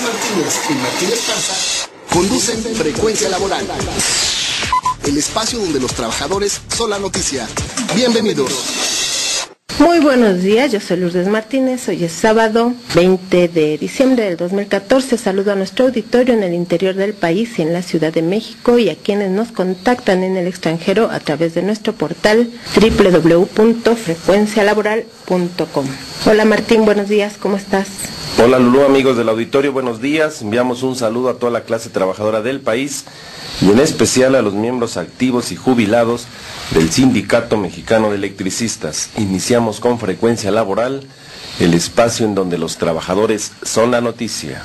Martínez y Martín Esparza conducen Frecuencia Laboral, el espacio donde los trabajadores son la noticia. Bienvenidos. Muy buenos días, yo soy Lourdes Martínez, hoy es sábado 20 de diciembre del 2014, saludo a nuestro auditorio en el interior del país y en la Ciudad de México y a quienes nos contactan en el extranjero a través de nuestro portal www.frecuencialaboral.com. Hola Martín, buenos días, ¿cómo estás? Hola Lulú, amigos del auditorio, buenos días, enviamos un saludo a toda la clase trabajadora del país y en especial a los miembros activos y jubilados del Sindicato Mexicano de Electricistas. Iniciamos con Frecuencia Laboral, el espacio en donde los trabajadores son la noticia.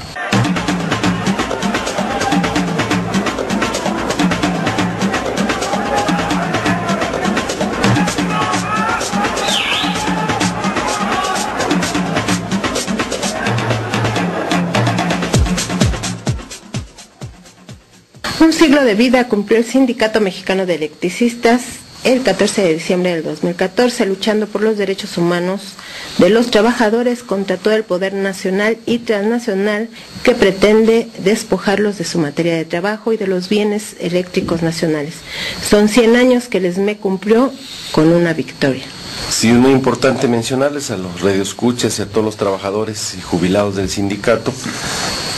Un siglo de vida cumplió el Sindicato Mexicano de Electricistas el 14 de diciembre del 2014, luchando por los derechos humanos de los trabajadores contra todo el poder nacional y transnacional que pretende despojarlos de su materia de trabajo y de los bienes eléctricos nacionales. Son 100 años que el ESME cumplió con una victoria. Sí, es muy importante mencionarles a los radioescuchas y a todos los trabajadores y jubilados del sindicato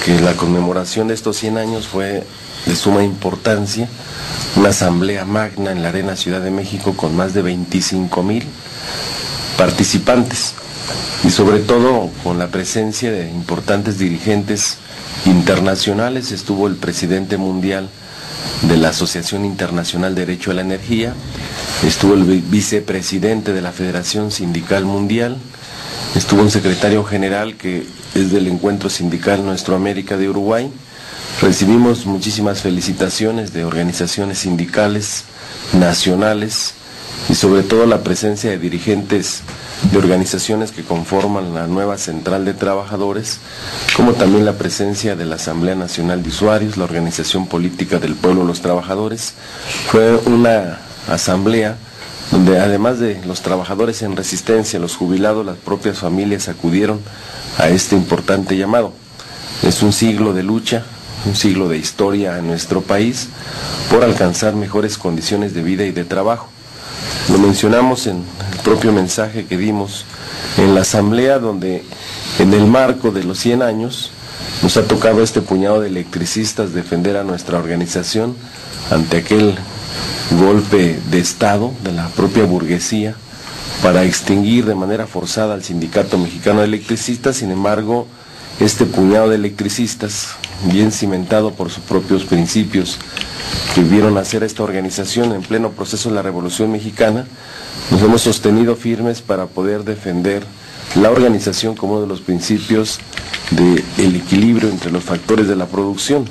que la conmemoración de estos 100 años fue de suma importancia, una asamblea magna en la Arena Ciudad de México con más de 25,000 participantes y sobre todo con la presencia de importantes dirigentes internacionales. Estuvo el presidente mundial de la Asociación Internacional de Derecho a la Energía, estuvo el vicepresidente de la Federación Sindical Mundial, estuvo un secretario general que es del Encuentro Sindical Nuestroamérica de Uruguay. Recibimos muchísimas felicitaciones de organizaciones sindicales nacionales y sobre todo la presencia de dirigentes de organizaciones que conforman la nueva Central de Trabajadores, como también la presencia de la Asamblea Nacional de Usuarios, la Organización Política del Pueblo de los Trabajadores. Fue una asamblea donde además de los trabajadores en resistencia, los jubilados, las propias familias acudieron a este importante llamado. Es un siglo de lucha, un siglo de historia en nuestro país por alcanzar mejores condiciones de vida y de trabajo. Lo mencionamos en el propio mensaje que dimos en la asamblea, donde en el marco de los 100 años nos ha tocado a este puñado de electricistas defender a nuestra organización ante aquel golpe de Estado de la propia burguesía para extinguir de manera forzada al Sindicato Mexicano de Electricistas. Sin embargo, este puñado de electricistas, bien cimentado por sus propios principios, que vieron nacer esta organización en pleno proceso de la Revolución Mexicana, nos hemos sostenido firmes para poder defender la organización como uno de los principios del equilibrio entre los factores de la producción.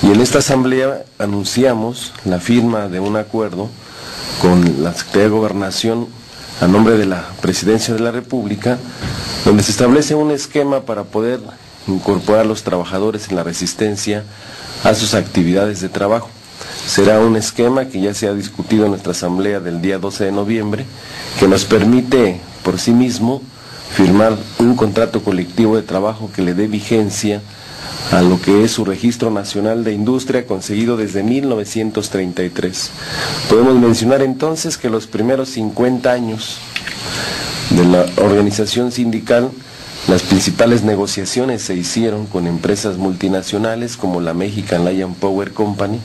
Y en esta asamblea anunciamos la firma de un acuerdo con la Secretaría de Gobernación a nombre de la Presidencia de la República, donde se establece un esquema para poder incorporar a los trabajadores en la resistencia a sus actividades de trabajo. Será un esquema que ya se ha discutido en nuestra asamblea del día 12 de noviembre, que nos permite por sí mismo firmar un contrato colectivo de trabajo que le dé vigencia a lo que es su Registro Nacional de Industria, conseguido desde 1933. Podemos mencionar entonces que los primeros 50 años de la organización sindical, las principales negociaciones se hicieron con empresas multinacionales como la Mexican Lion Power Company.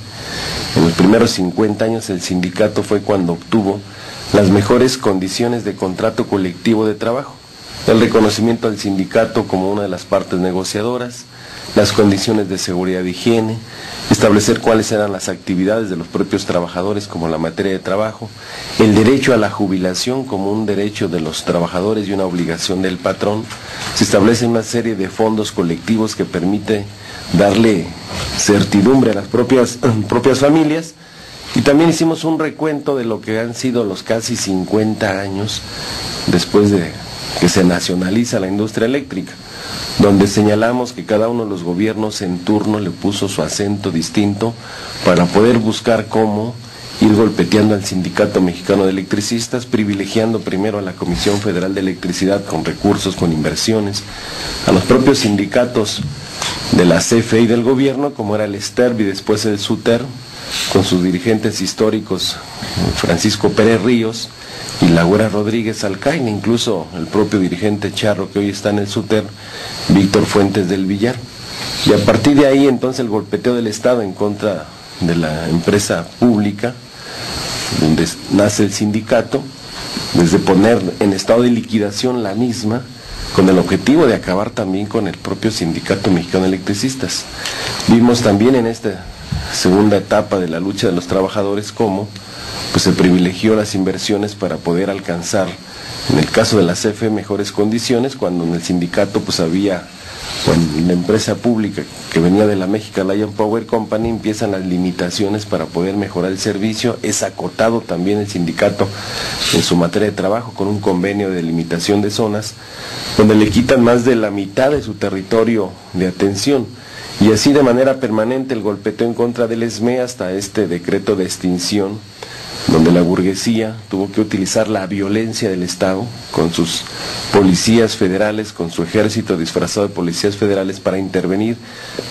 En los primeros 50 años el sindicato fue cuando obtuvo las mejores condiciones de contrato colectivo de trabajo, el reconocimiento al sindicato como una de las partes negociadoras, las condiciones de seguridad e higiene, establecer cuáles eran las actividades de los propios trabajadores como la materia de trabajo, el derecho a la jubilación como un derecho de los trabajadores y una obligación del patrón. Se establece una serie de fondos colectivos que permite darle certidumbre a las propias familias, y también hicimos un recuento de lo que han sido los casi 50 años después de que se nacionaliza la industria eléctrica, donde señalamos que cada uno de los gobiernos en turno le puso su acento distinto para poder buscar cómo ir golpeteando al Sindicato Mexicano de Electricistas, privilegiando primero a la Comisión Federal de Electricidad con recursos, con inversiones, a los propios sindicatos de la CFE y del gobierno, como era el STERB y después el SUTER, con sus dirigentes históricos, Francisco Pérez Ríos y Lagüera Rodríguez Alcaine, incluso el propio dirigente charro que hoy está en el SUTER, Víctor Fuentes del Villar. Y a partir de ahí entonces el golpeteo del Estado en contra de la empresa pública, donde nace el sindicato, desde poner en estado de liquidación la misma, con el objetivo de acabar también con el propio Sindicato Mexicano de Electricistas. Vimos también en esta segunda etapa de la lucha de los trabajadores cómo pues, se privilegió las inversiones para poder alcanzar, en el caso de la CFE, mejores condiciones, cuando en el sindicato pues había, con la empresa pública que venía de la Mexican Lion Power Company, empiezan las limitaciones para poder mejorar el servicio. Es acotado también el sindicato en su materia de trabajo con un convenio de limitación de zonas, donde le quitan más de la mitad de su territorio de atención. Y así de manera permanente el golpeteo en contra del ESME hasta este decreto de extinción, donde la burguesía tuvo que utilizar la violencia del Estado con sus policías federales, con su ejército disfrazado de policías federales para intervenir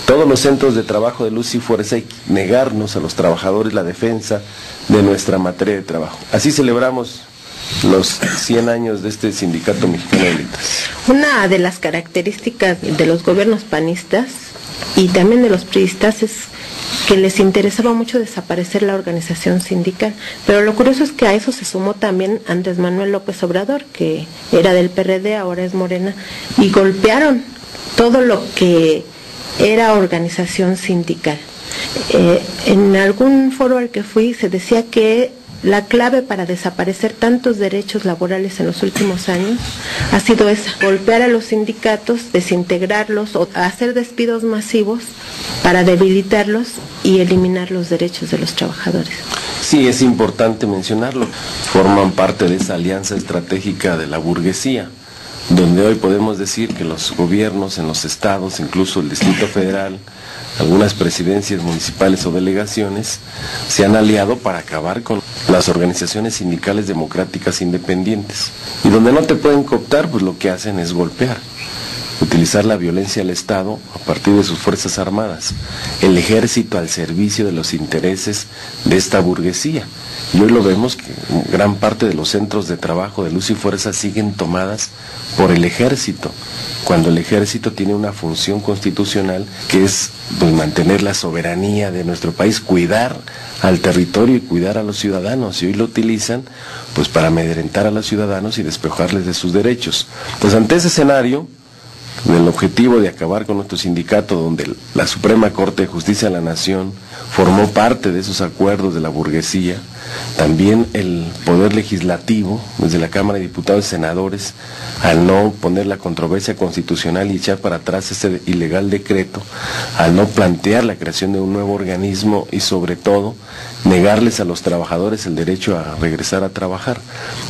todos los centros de trabajo de luz y fuerza y negarnos a los trabajadores la defensa de nuestra materia de trabajo. Así celebramos los 100 años de este Sindicato Mexicano de Electricistas. Una de las características de los gobiernos panistas y también de los priistas es que les interesaba mucho desaparecer la organización sindical, pero lo curioso es que a eso se sumó también Andrés Manuel López Obrador, que era del PRD, ahora es Morena, y golpearon todo lo que era organización sindical. En algún foro al que fui se decía que la clave para desaparecer tantos derechos laborales en los últimos años ha sido esa, golpear a los sindicatos, desintegrarlos o hacer despidos masivos para debilitarlos y eliminar los derechos de los trabajadores. Sí, es importante mencionarlo. Forman parte de esa alianza estratégica de la burguesía, donde hoy podemos decir que los gobiernos en los estados, incluso el Distrito Federal, algunas presidencias municipales o delegaciones, se han aliado para acabar con las organizaciones sindicales democráticas independientes. Y donde no te pueden cooptar, pues lo que hacen es golpear, utilizar la violencia del Estado a partir de sus fuerzas armadas, el ejército al servicio de los intereses de esta burguesía. Y hoy lo vemos que gran parte de los centros de trabajo de luz y fuerza siguen tomadas por el ejército, cuando el ejército tiene una función constitucional que es pues, mantener la soberanía de nuestro país, cuidar al territorio y cuidar a los ciudadanos, y hoy lo utilizan pues para amedrentar a los ciudadanos y despojarles de sus derechos. Pues ante ese escenario, del objetivo de acabar con nuestro sindicato, donde la Suprema Corte de Justicia de la Nación formó parte de esos acuerdos de la burguesía, también el Poder Legislativo, desde la Cámara de Diputados y Senadores, al no poner la controversia constitucional y echar para atrás ese ilegal decreto, al no plantear la creación de un nuevo organismo y sobre todo negarles a los trabajadores el derecho a regresar a trabajar.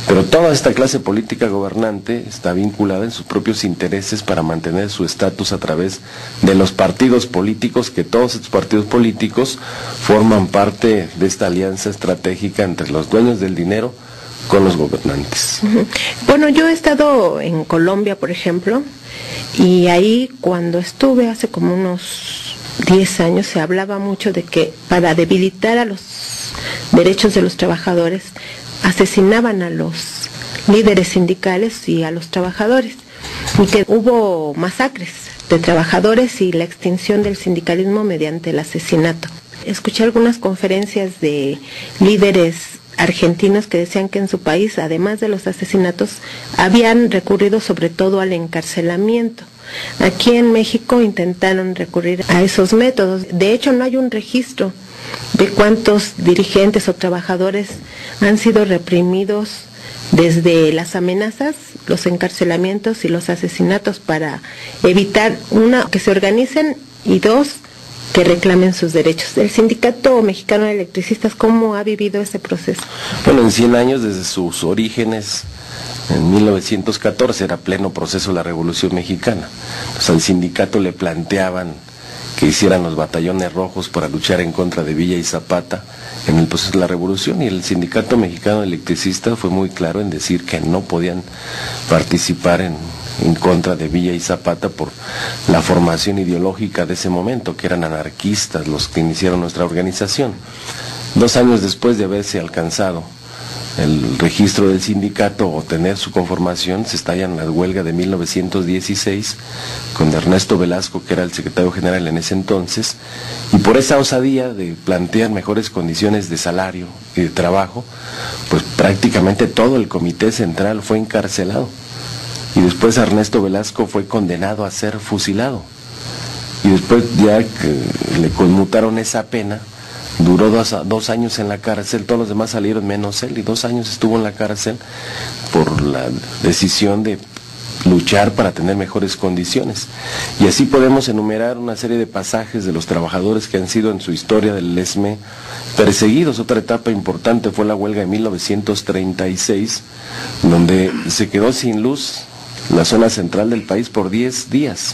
Pero toda esta clase política gobernante está vinculada en sus propios intereses para mantener su estatus a través de los partidos políticos, que todos estos partidos políticos forman parte de esta alianza estratégica entre los dueños del dinero con los gobernantes. Bueno, yo he estado en Colombia, por ejemplo, y ahí cuando estuve hace como unos 10 años se hablaba mucho de que para debilitar a los derechos de los trabajadores asesinaban a los líderes sindicales y a los trabajadores, y que hubo masacres de trabajadores y la extinción del sindicalismo mediante el asesinato. Escuché algunas conferencias de líderes argentinos que decían que en su país, además de los asesinatos, habían recurrido sobre todo al encarcelamiento. Aquí en México intentaron recurrir a esos métodos. De hecho, no hay un registro de cuántos dirigentes o trabajadores han sido reprimidos desde las amenazas, los encarcelamientos y los asesinatos para evitar, una, que se organicen y dos, que reclamen sus derechos. El Sindicato Mexicano de Electricistas, ¿cómo ha vivido ese proceso? Bueno, en 100 años desde sus orígenes, en 1914 era pleno proceso de la Revolución Mexicana. Entonces al sindicato le planteaban que hicieran los batallones rojos para luchar en contra de Villa y Zapata en el proceso de la Revolución, y el Sindicato Mexicano de Electricistas fue muy claro en decir que no podían participar en en contra de Villa y Zapata por la formación ideológica de ese momento, que eran anarquistas los que iniciaron nuestra organización. 2 años después de haberse alcanzado el registro del sindicato o tener su conformación, se estalla en la huelga de 1916 con Ernesto Velasco, que era el secretario general en ese entonces, y por esa osadía de plantear mejores condiciones de salario y de trabajo, pues prácticamente todo el comité central fue encarcelado, y después Ernesto Velasco fue condenado a ser fusilado, y después ya que le conmutaron esa pena, duró 2 años en la cárcel, todos los demás salieron menos él, y 2 años estuvo en la cárcel por la decisión de luchar para tener mejores condiciones. Y así podemos enumerar una serie de pasajes de los trabajadores que han sido en su historia del ESME perseguidos. Otra etapa importante fue la huelga de 1936, donde se quedó sin luz la zona central del país por 10 días.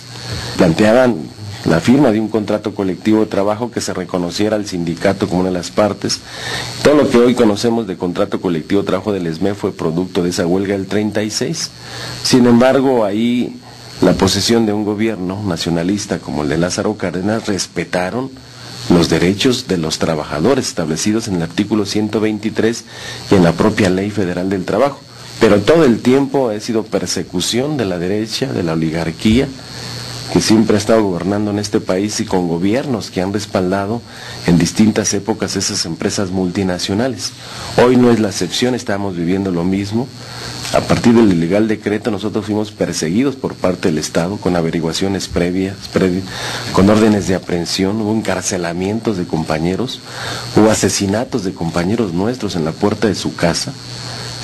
Planteaban la firma de un contrato colectivo de trabajo que se reconociera al sindicato como una de las partes. Todo lo que hoy conocemos de contrato colectivo de trabajo del ESME fue producto de esa huelga del 36. Sin embargo, ahí la posesión de un gobierno nacionalista como el de Lázaro Cárdenas respetaron los derechos de los trabajadores establecidos en el artículo 123 y en la propia Ley Federal del Trabajo. Pero todo el tiempo ha sido persecución de la derecha, de la oligarquía, que siempre ha estado gobernando en este país, y con gobiernos que han respaldado en distintas épocas esas empresas multinacionales. Hoy no es la excepción, estamos viviendo lo mismo. A partir del ilegal decreto nosotros fuimos perseguidos por parte del Estado con averiguaciones previas, con órdenes de aprehensión, hubo encarcelamientos de compañeros, hubo asesinatos de compañeros nuestros en la puerta de su casa,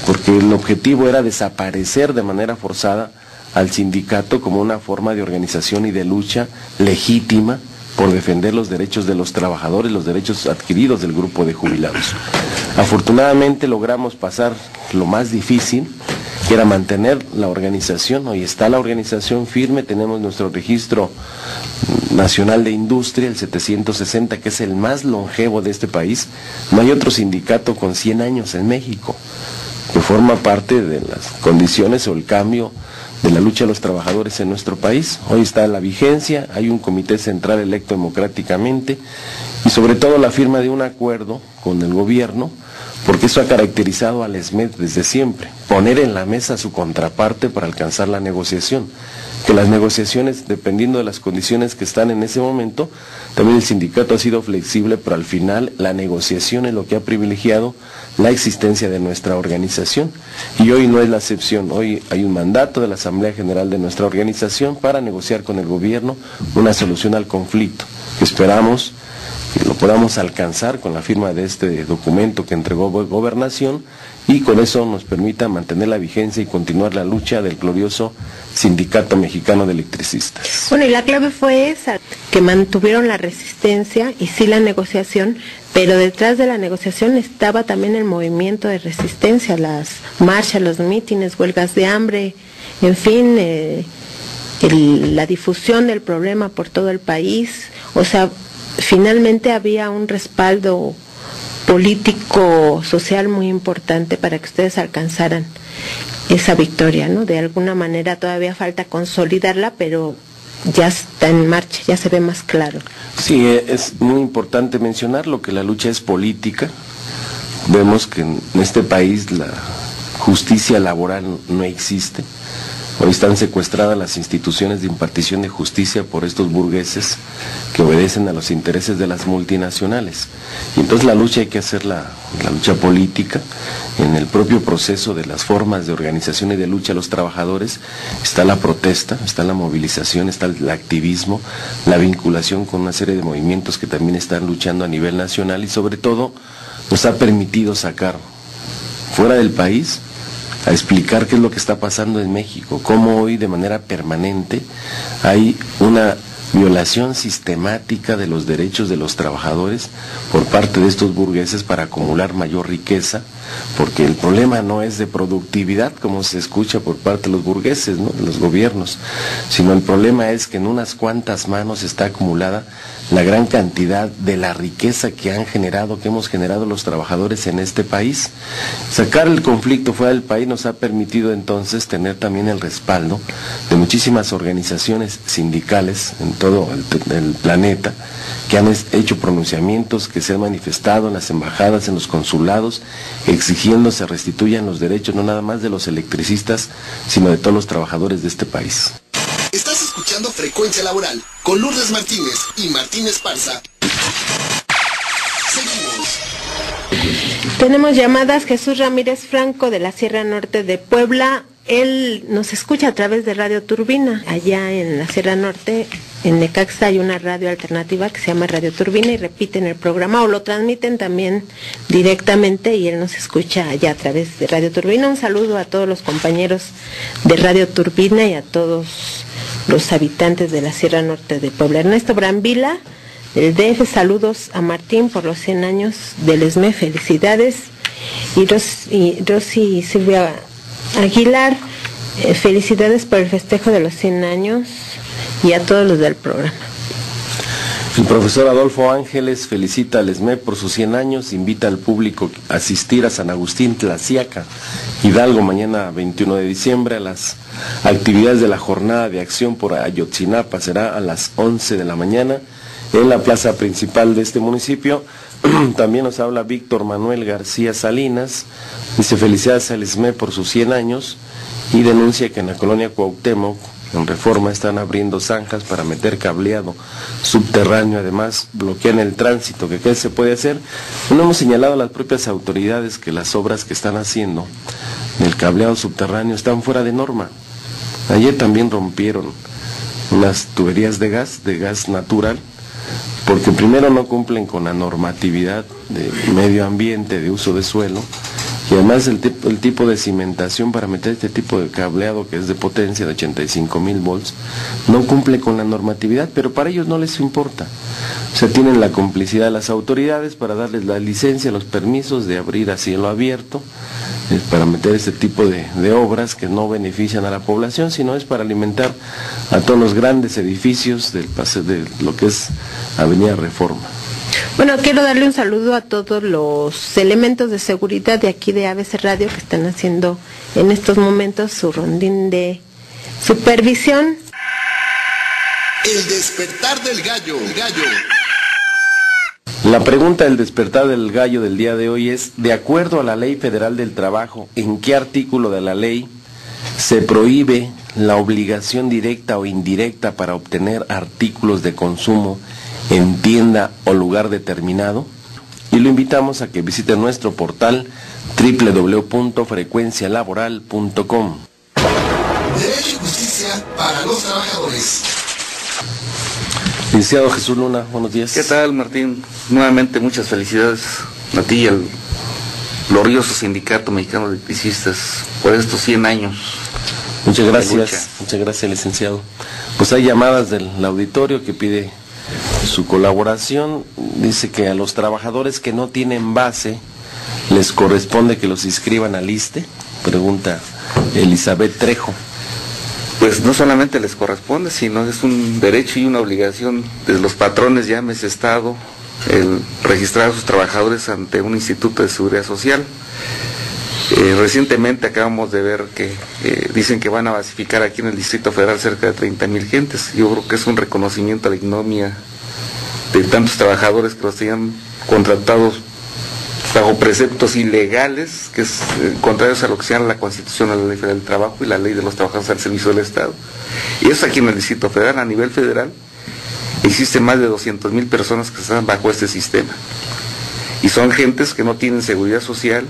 porque el objetivo era desaparecer de manera forzada al sindicato como una forma de organización y de lucha legítima por defender los derechos de los trabajadores, los derechos adquiridos del grupo de jubilados. Afortunadamente logramos pasar lo más difícil, que era mantener la organización. Hoy está la organización firme, tenemos nuestro registro nacional de industria, el 760, que es el más longevo de este país. No hay otro sindicato con 100 años en México, que forma parte de las condiciones o el cambio de la lucha de los trabajadores en nuestro país. Hoy está la vigencia, hay un comité central electo democráticamente y sobre todo la firma de un acuerdo con el gobierno, porque eso ha caracterizado al ESME desde siempre, poner en la mesa su contraparte para alcanzar la negociación. Que las negociaciones, dependiendo de las condiciones que están en ese momento, también el sindicato ha sido flexible, pero al final la negociación es lo que ha privilegiado la existencia de nuestra organización. Y hoy no es la excepción, hoy hay un mandato de la Asamblea General de nuestra organización para negociar con el gobierno una solución al conflicto, que esperamos que lo podamos alcanzar con la firma de este documento que entregó Gobernación, y con eso nos permita mantener la vigencia y continuar la lucha del glorioso Sindicato Mexicano de Electricistas. Bueno, y la clave fue esa, que mantuvieron la resistencia y sí la negociación, pero detrás de la negociación estaba también el movimiento de resistencia, las marchas, los mítines, huelgas de hambre, en fin, la difusión del problema por todo el país. O sea, finalmente había un respaldo político, social muy importante para que ustedes alcanzaran esa victoria, ¿no? De alguna manera todavía falta consolidarla, pero ya está en marcha, ya se ve más claro. Sí, es muy importante mencionarlo, que la lucha es política. Vemos que en este país la justicia laboral no existe. Hoy están secuestradas las instituciones de impartición de justicia por estos burgueses que obedecen a los intereses de las multinacionales. Y entonces la lucha hay que hacer la lucha política. En el propio proceso de las formas de organización y de lucha de los trabajadores está la protesta, está la movilización, está el activismo, la vinculación con una serie de movimientos que también están luchando a nivel nacional, y sobre todo nos ha permitido sacar fuera del país a explicar qué es lo que está pasando en México, cómo hoy de manera permanente hay una violación sistemática de los derechos de los trabajadores por parte de estos burgueses para acumular mayor riqueza, porque el problema no es de productividad, como se escucha por parte de los burgueses, ¿no?, de los gobiernos, sino el problema es que en unas cuantas manos está acumulada la gran cantidad de la riqueza que hemos generado los trabajadores en este país. Sacar el conflicto fuera del país nos ha permitido entonces tener también el respaldo de muchísimas organizaciones sindicales en todo el planeta, que han hecho pronunciamientos, que se han manifestado en las embajadas, en los consulados, exigiendo se restituyan los derechos no nada más de los electricistas, sino de todos los trabajadores de este país. Estás escuchando Frecuencia Laboral con Lourdes Martínez y Martín Esparza. Seguimos. Tenemos llamadas. Jesús Ramírez Franco, de la Sierra Norte de Puebla. Él nos escucha a través de Radio Turbina. Allá en la Sierra Norte, en Necaxa, hay una radio alternativa que se llama Radio Turbina y repiten el programa o lo transmiten también directamente, y él nos escucha allá a través de Radio Turbina. Un saludo a todos los compañeros de Radio Turbina y a todos los habitantes de la Sierra Norte de Puebla. Ernesto Brambila, del DF, saludos a Martín por los 100 años del ESME, felicidades. Y Rosy Silvia Aguilar, felicidades por el festejo de los 100 años y a todos los del programa. El profesor Adolfo Ángeles felicita al ESME por sus 100 años, invita al público a asistir a San Agustín Tlaxiaca, Hidalgo, mañana 21 de diciembre, a las actividades de la jornada de acción por Ayotzinapa. Será a las 11 de la mañana en la plaza principal de este municipio. También nos habla Víctor Manuel García Salinas, dice felicidades al ESME por sus 100 años y denuncia que en la colonia Cuauhtémoc, en Reforma, están abriendo zanjas para meter cableado subterráneo, además bloquean el tránsito. ¿Qué se puede hacer? No hemos señalado a las propias autoridades que las obras que están haciendo del cableado subterráneo están fuera de norma. Ayer también rompieron unas tuberías de gas natural, porque primero no cumplen con la normatividad de medio ambiente, de uso de suelo, y además el tipo de cimentación para meter este tipo de cableado, que es de potencia de 85,000 volts, no cumple con la normatividad, pero para ellos no les importa. O sea, tienen la complicidad de las autoridades para darles la licencia, los permisos de abrir a cielo abierto, para meter este tipo de obras que no benefician a la población, sino es para alimentar a todos los grandes edificios de lo que es Avenida Reforma. Bueno, quiero darle un saludo a todos los elementos de seguridad de aquí de ABC Radio que están haciendo en estos momentos su rondín de supervisión. El despertar del gallo. La pregunta del despertar del gallo del día de hoy es, de acuerdo a la Ley Federal del Trabajo, ¿en qué artículo de la ley se prohíbe la obligación directa o indirecta para obtener artículos de consumo en tienda o lugar determinado? Y lo invitamos a que visite nuestro portal www.frecuencialaboral.com. Derecho y justicia para los trabajadores. Licenciado Jesús Luna, buenos días. ¿Qué tal, Martín? Nuevamente muchas felicidades a ti y al glorioso Sindicato Mexicano de Electricistas por estos 100 años. Muchas gracias, licenciado. Pues hay llamadas del auditorio que pide su colaboración. Dice que a los trabajadores que no tienen base les corresponde que los inscriban al ISSSTE, pregunta Elizabeth Trejo. Pues no solamente les corresponde, sino es un derecho y una obligación de los patrones, llámese Estado, el registrar a sus trabajadores ante un instituto de seguridad social. Recientemente acabamos de ver que dicen que van a basificar aquí en el Distrito Federal cerca de 30,000 gentes. Yo creo que es un reconocimiento a la ignominia de tantos trabajadores que los tenían contratados bajo preceptos ilegales, que es contrarios a lo que sean la Constitución, a la Ley Federal del Trabajo y la Ley de los Trabajadores al Servicio del Estado. Y eso aquí en el Distrito Federal. A nivel federal existen más de 200,000 personas que están bajo este sistema. Y son gentes que no tienen seguridad social,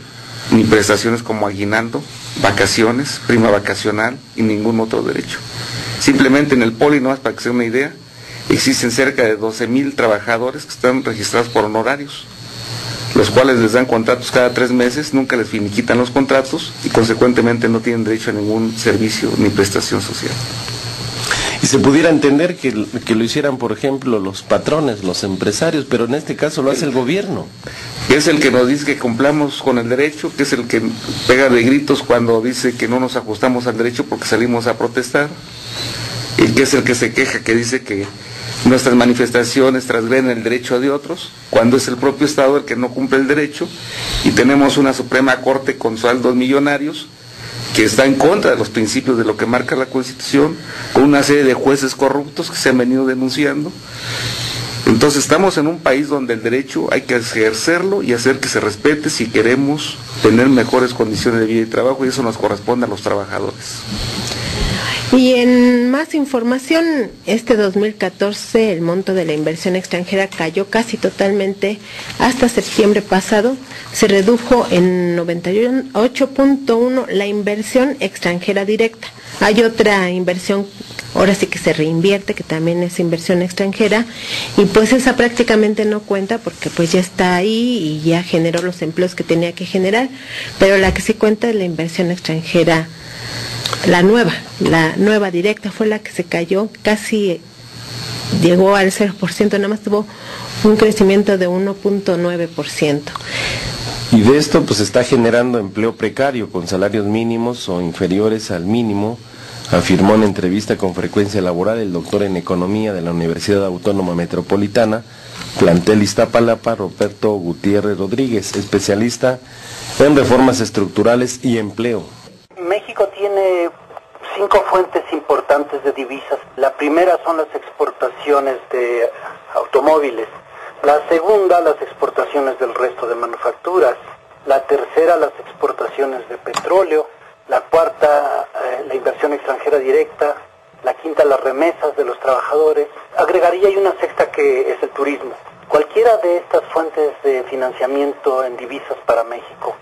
ni prestaciones como aguinaldo, vacaciones, prima vacacional y ningún otro derecho. Simplemente en el Poli, nomás para que se den una idea, existen cerca de 12,000 trabajadores que están registrados por honorarios, los cuales les dan contratos cada 3 meses, nunca les finiquitan los contratos y consecuentemente no tienen derecho a ningún servicio ni prestación social. Y se pudiera entender que lo hicieran, por ejemplo, los patrones, los empresarios, pero en este caso lo hace el gobierno. Que es el que nos dice que cumplamos con el derecho, que es el que pega de gritos cuando dice que no nos ajustamos al derecho porque salimos a protestar, y que es el que se queja, que dice que nuestras manifestaciones transgreden el derecho de otros, cuando es el propio Estado el que no cumple el derecho, y tenemos una Suprema Corte con sueldos millonarios, que está en contra de los principios de lo que marca la Constitución, con una serie de jueces corruptos que se han venido denunciando. Entonces estamos en un país donde el derecho hay que ejercerlo y hacer que se respete si queremos tener mejores condiciones de vida y trabajo, y eso nos corresponde a los trabajadores. Y en más información, este 2014 el monto de la inversión extranjera cayó casi totalmente hasta septiembre pasado. Se redujo en 98.1 la inversión extranjera directa. Hay otra inversión, ahora sí que se reinvierte, que también es inversión extranjera, y pues esa prácticamente no cuenta porque pues ya está ahí y ya generó los empleos que tenía que generar, pero la que sí cuenta es la inversión extranjera. La nueva directa fue la que se cayó, casi llegó al 0%, nada más tuvo un crecimiento de 1.9%. Y de esto pues está generando empleo precario con salarios mínimos o inferiores al mínimo, afirmó en entrevista con Frecuencia Laboral el doctor en Economía de la Universidad Autónoma Metropolitana, plantel Iztapalapa, Roberto Gutiérrez Rodríguez, especialista en reformas estructurales y empleo. México tiene 5 fuentes importantes de divisas. La primera son las exportaciones de automóviles. La segunda, las exportaciones del resto de manufacturas. La tercera, las exportaciones de petróleo. La cuarta, la inversión extranjera directa. La quinta, las remesas de los trabajadores. Agregaría y una sexta que es el turismo. Cualquiera de estas fuentes de financiamiento en divisas para México,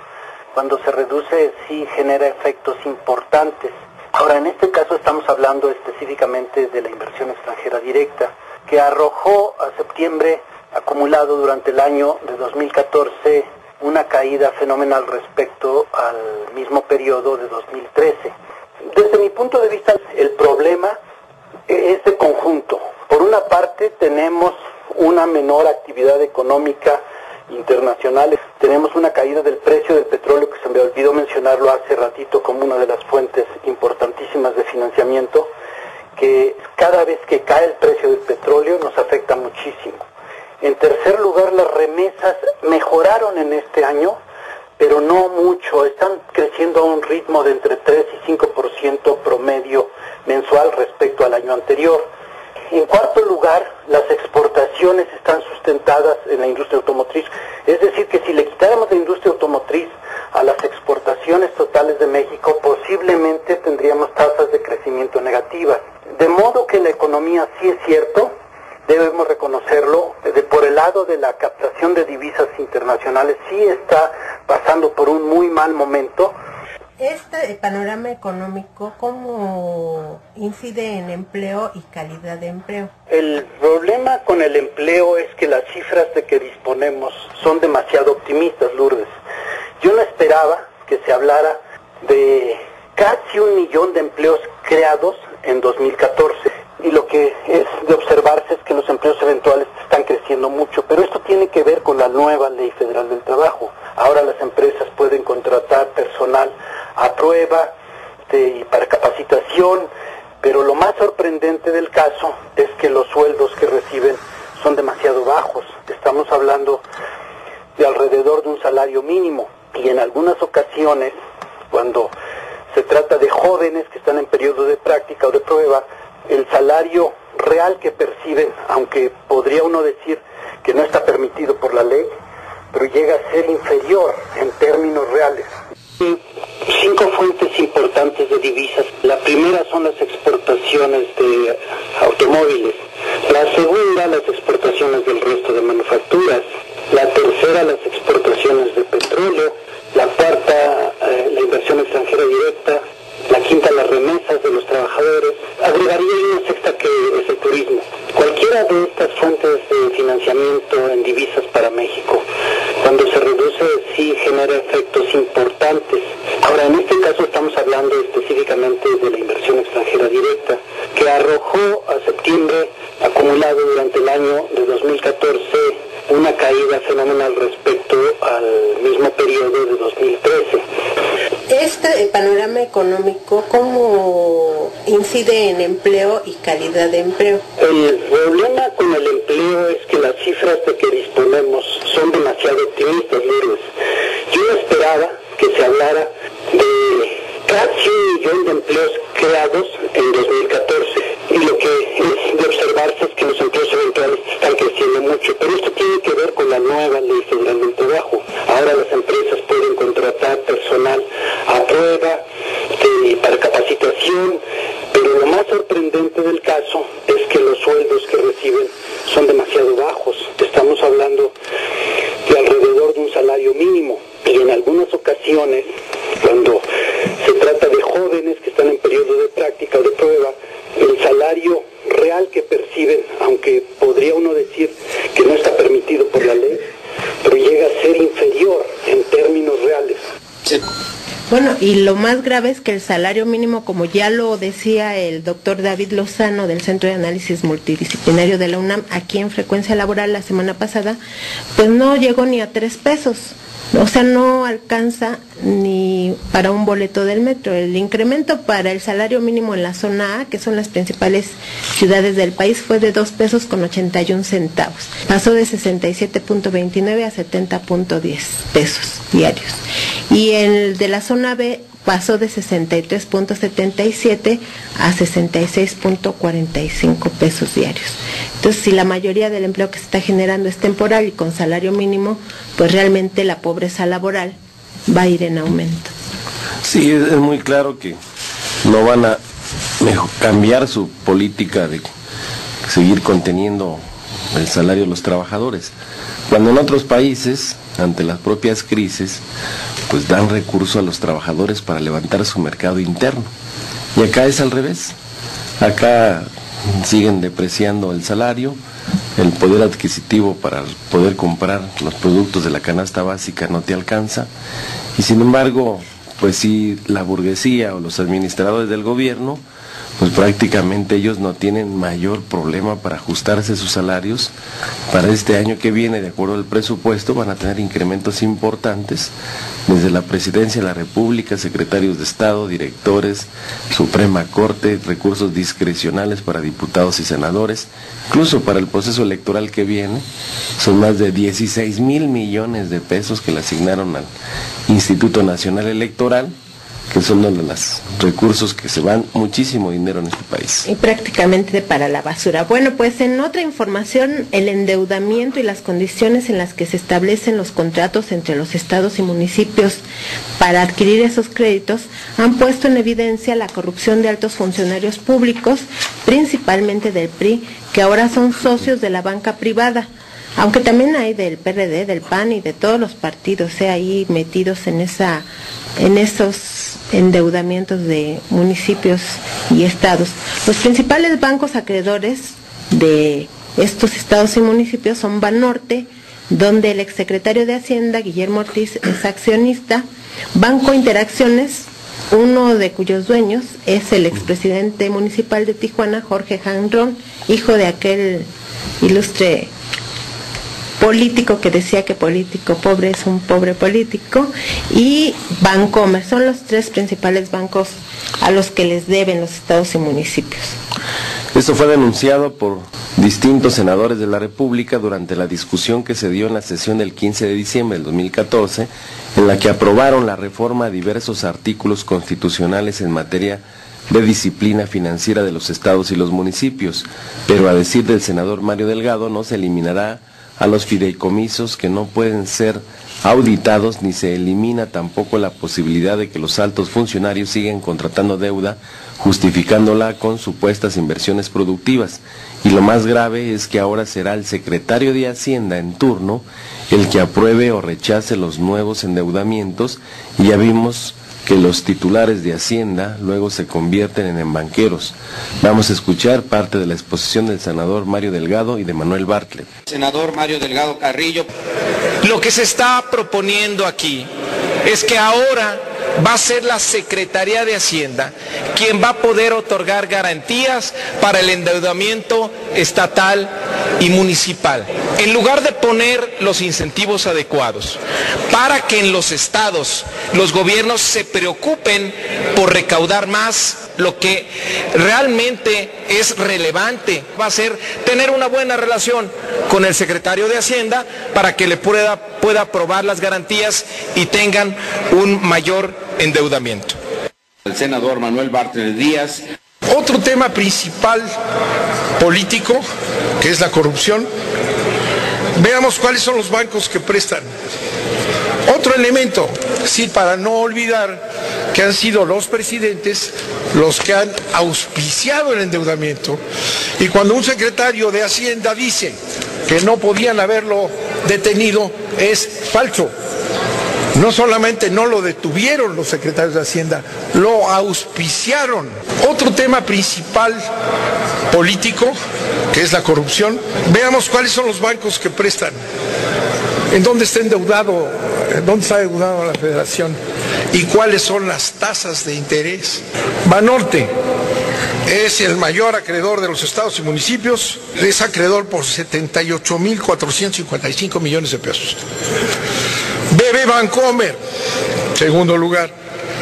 cuando se reduce, sí genera efectos importantes. Ahora, en este caso estamos hablando específicamente de la inversión extranjera directa, que arrojó a septiembre, acumulado durante el año de 2014, una caída fenomenal respecto al mismo periodo de 2013. Desde mi punto de vista, el problema es de conjunto. Por una parte, tenemos una menor actividad económica internacionales, tenemos una caída del precio del petróleo, que se me olvidó mencionarlo hace ratito como una de las fuentes importantísimas de financiamiento, que cada vez que cae el precio del petróleo nos afecta muchísimo. En tercer lugar, las remesas mejoraron en este año, pero no mucho, están creciendo a un ritmo de entre 3 y 5% promedio mensual respecto al año anterior. En cuarto lugar, las exportaciones están sustentadas en la industria automotriz. Es decir, que si le quitáramos la industria automotriz a las exportaciones totales de México, posiblemente tendríamos tasas de crecimiento negativas. De modo que la economía, sí es cierto, debemos reconocerlo, por el lado de la captación de divisas internacionales, sí está pasando por un muy mal momento. Este panorama económico, ¿cómo incide en empleo y calidad de empleo? El problema con el empleo es que las cifras de que disponemos son demasiado optimistas, Lourdes. Yo no esperaba que se hablara de casi 1 millón de empleos creados en 2014. Y lo que es de observarse es que los empleos eventuales están creciendo mucho, pero esto tiene que ver con la nueva Ley Federal del Trabajo. Ahora las empresas pueden contratar personal a prueba y para capacitación, pero lo más sorprendente del caso es que los sueldos que reciben son demasiado bajos. Estamos hablando de alrededor de un salario mínimo, y en algunas ocasiones, cuando se trata de jóvenes que están en periodo de práctica o de prueba, el salario real que perciben, aunque podría uno decir que no está permitido por la ley, pero llega a ser inferior en términos reales. 5 fuentes importantes de divisas. La primera son las exportaciones de automóviles. La segunda, las exportaciones del resto de manufacturas. La tercera, las exportaciones de petróleo. La cuarta, la inversión extranjera directa. La quinta, las remesas de los trabajadores. Agregaría una sexta que es el turismo. Cualquiera de estas fuentes de financiamiento en divisas para México, cuando se reduce, sí sí genera efectos importantes. Ahora, en este caso estamos hablando específicamente de la inversión extranjera directa, que arrojó a septiembre acumulado durante el año de 2014 una caída fenomenal respecto al mismo periodo de 2013. Este panorama económico, ¿cómo incide en empleo y calidad de empleo? El problema con el empleo es que las cifras de que disponemos son demasiado optimistas, Lourdes. Yo esperaba que se hablara de casi 1 millón de empleos creados en 2014. Y lo que es de observarse es que los empleos eventuales están creciendo mucho. Pero esto tiene que ver con la nueva Ley Federal del Trabajo. Ahora las empresas pueden contratar personal a prueba para capacitación, pero lo más sorprendente del caso es que los sueldos que reciben son demasiado bajos. Estamos hablando de alrededor de un salario mínimo, y en algunas ocasiones, cuando se trata de jóvenes que están en periodo de práctica o de prueba, el salario real que perciben, aunque podría uno decir que no está permitido por la ley, pero llega a ser inferior en términos reales. Sí. Bueno, y lo más grave es que el salario mínimo, como ya lo decía el doctor David Lozano del Centro de Análisis Multidisciplinario de la UNAM, aquí en Frecuencia Laboral la semana pasada, pues no llegó ni a 3 pesos. O sea, no alcanza ni para un boleto del metro. El incremento para el salario mínimo en la zona A, que son las principales ciudades del país, fue de 2 pesos con 81 centavos. Pasó de 67.29 a 70.10 pesos diarios. Y el de la zona B pasó de 63.77 a 66.45 pesos diarios. Entonces, si la mayoría del empleo que se está generando es temporal y con salario mínimo, pues realmente la pobreza laboral va a ir en aumento. Sí, es muy claro que no van a cambiar su política de seguir conteniendo el salario de los trabajadores, cuando en otros países, ante las propias crisis, pues dan recurso a los trabajadores para levantar su mercado interno. Y acá es al revés. Acá siguen depreciando el salario, el poder adquisitivo para poder comprar los productos de la canasta básica no te alcanza, y sin embargo, pues sí, la burguesía o los administradores del gobierno, pues prácticamente ellos no tienen mayor problema para ajustarse sus salarios. Para este año que viene, de acuerdo al presupuesto, van a tener incrementos importantes, desde la Presidencia de la República, secretarios de Estado, directores, Suprema Corte, recursos discrecionales para diputados y senadores, incluso para el proceso electoral que viene, son más de 16,000 millones de pesos que le asignaron al Instituto Nacional Electoral, que son de los recursos que se van muchísimo dinero en este país. Y prácticamente para la basura. Bueno, pues en otra información, el endeudamiento y las condiciones en las que se establecen los contratos entre los estados y municipios para adquirir esos créditos han puesto en evidencia la corrupción de altos funcionarios públicos, principalmente del PRI, que ahora son socios de la banca privada. Aunque también hay del PRD, del PAN y de todos los partidos ahí metidos en esos endeudamientos de municipios y estados. Los principales bancos acreedores de estos estados y municipios son Banorte, donde el exsecretario de Hacienda, Guillermo Ortiz, es accionista; Banco Interacciones, uno de cuyos dueños es el expresidente municipal de Tijuana, Jorge Janrón, hijo de aquel ilustre político que decía que político pobre es un pobre político; y Bancomer. Son los 3 principales bancos a los que les deben los estados y municipios. Esto fue denunciado por distintos senadores de la República durante la discusión que se dio en la sesión del 15 de diciembre del 2014, en la que aprobaron la reforma a diversos artículos constitucionales en materia de disciplina financiera de los estados y los municipios, pero a decir del senador Mario Delgado, no se eliminará a los fideicomisos que no pueden ser auditados, ni se elimina tampoco la posibilidad de que los altos funcionarios sigan contratando deuda, justificándola con supuestas inversiones productivas. Y lo más grave es que ahora será el secretario de Hacienda en turno el que apruebe o rechace los nuevos endeudamientos, y ya vimos que los titulares de Hacienda luego se convierten en banqueros. Vamos a escuchar parte de la exposición del senador Mario Delgado y de Manuel Bartlett. Senador Mario Delgado Carrillo. Lo que se está proponiendo aquí es que ahora va a ser la Secretaría de Hacienda quien va a poder otorgar garantías para el endeudamiento estatal y municipal, en lugar de poner los incentivos adecuados para que en los estados los gobiernos se preocupen por recaudar más. Lo que realmente es relevante va a ser tener una buena relación con el secretario de Hacienda para que le pueda aprobar las garantías y tengan un mayor endeudamiento. El senador Manuel Bartlett Díaz. Otro tema principal político, que es la corrupción. Veamos cuáles son los bancos que prestan. Otro elemento, sí, para no olvidar que han sido los presidentes los que han auspiciado el endeudamiento, y cuando un secretario de Hacienda dice que no podían haberlo detenido, es falso. No solamente no lo detuvieron los secretarios de Hacienda, lo auspiciaron. Otro tema principal político, que es la corrupción. Veamos cuáles son los bancos que prestan. ¿En dónde está endeudado? ¿En dónde está endeudado la Federación? ¿Y cuáles son las tasas de interés? Banorte es el mayor acreedor de los estados y municipios. Es acreedor por 78.455 millones de pesos. BB Bancomer, segundo lugar,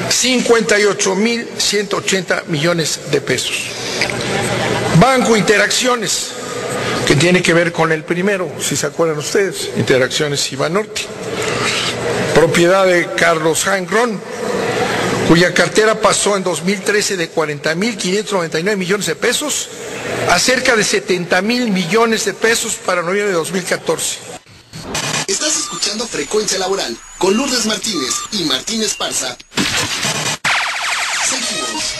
58.180 millones de pesos. Banco Interacciones, que tiene que ver con el primero, si se acuerdan ustedes, Interacciones y Banorte, propiedad de Carlos Hangron, cuya cartera pasó en 2013 de 40.599 millones de pesos a cerca de 70.000 millones de pesos para noviembre de 2014. Estás escuchando Frecuencia Laboral con Lourdes Martínez y Martín Esparza. Seguimos.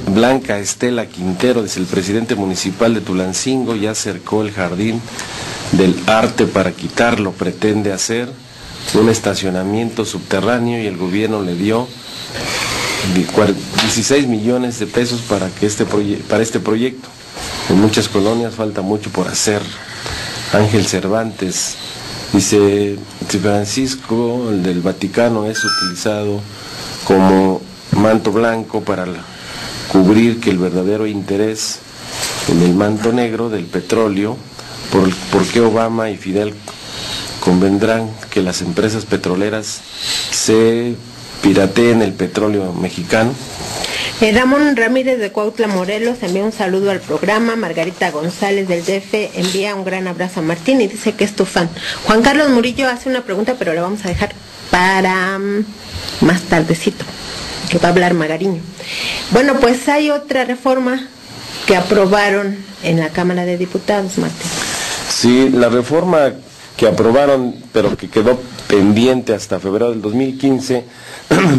Blanca Estela Quintero, dice: el presidente municipal de Tulancingo ya cercó el jardín del arte para quitarlo. Pretende hacer un estacionamiento subterráneo y el gobierno le dio 16 millones de pesos para este proyecto. En muchas colonias falta mucho por hacer. Ángel Cervantes dice: Francisco, el del Vaticano, es utilizado como manto blanco para cubrir que el verdadero interés en el manto negro del petróleo. ¿Por qué Obama y Fidel convendrán que las empresas petroleras se pirateen el petróleo mexicano? Ramón Ramírez de Cuautla, Morelos, envía un saludo al programa. Margarita González del DF envía un gran abrazo a Martín y dice que es tu fan. Juan Carlos Murillo hace una pregunta, pero la vamos a dejar para más tardecito, que va a hablar Magariño. Bueno, pues hay otra reforma que aprobaron en la Cámara de Diputados, Martín. Sí, la reforma que aprobaron, pero que quedó pendiente hasta febrero del 2015,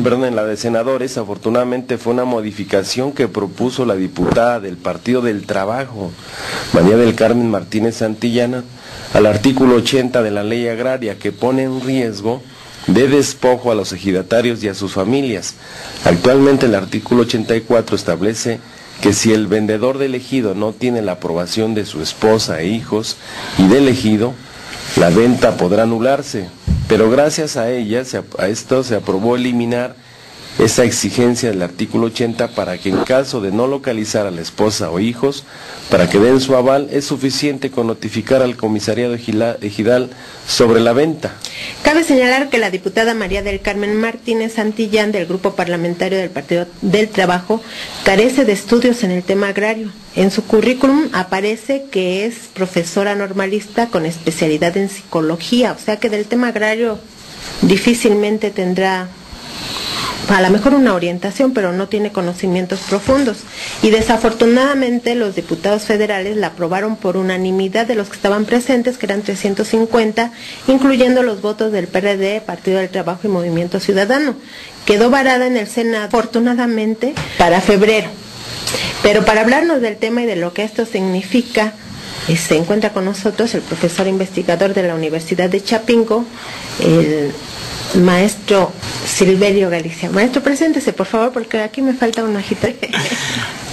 perdón, en la de senadores, afortunadamente fue una modificación que propuso la diputada del Partido del Trabajo, María del Carmen Martínez Santillana, al artículo 80 de la Ley Agraria, que pone en riesgo de despojo a los ejidatarios y a sus familias. Actualmente el artículo 84 establece que si el vendedor del ejido no tiene la aprobación de su esposa e hijos y del ejido, la venta podrá anularse, pero gracias a ella, a esto se aprobó eliminar esa exigencia del artículo 80 para que en caso de no localizar a la esposa o hijos, para que den su aval, es suficiente con notificar al comisariado ejidal sobre la venta. Cabe señalar que la diputada María del Carmen Martínez Santillán, del Grupo Parlamentario del Partido del Trabajo, carece de estudios en el tema agrario. En su currículum aparece que es profesora normalista con especialidad en psicología, o sea que del tema agrario difícilmente tendrá a lo mejor una orientación, pero no tiene conocimientos profundos. Y desafortunadamente los diputados federales la aprobaron por unanimidad de los que estaban presentes, que eran 350, incluyendo los votos del PRD, Partido del Trabajo y Movimiento Ciudadano. Quedó varada en el Senado, afortunadamente, para febrero. Pero para hablarnos del tema y de lo que esto significa, se encuentra con nosotros el profesor investigador de la Universidad de Chapingo, el maestro Silverio Galicia. Maestro, preséntese, por favor, porque aquí me falta una hojita.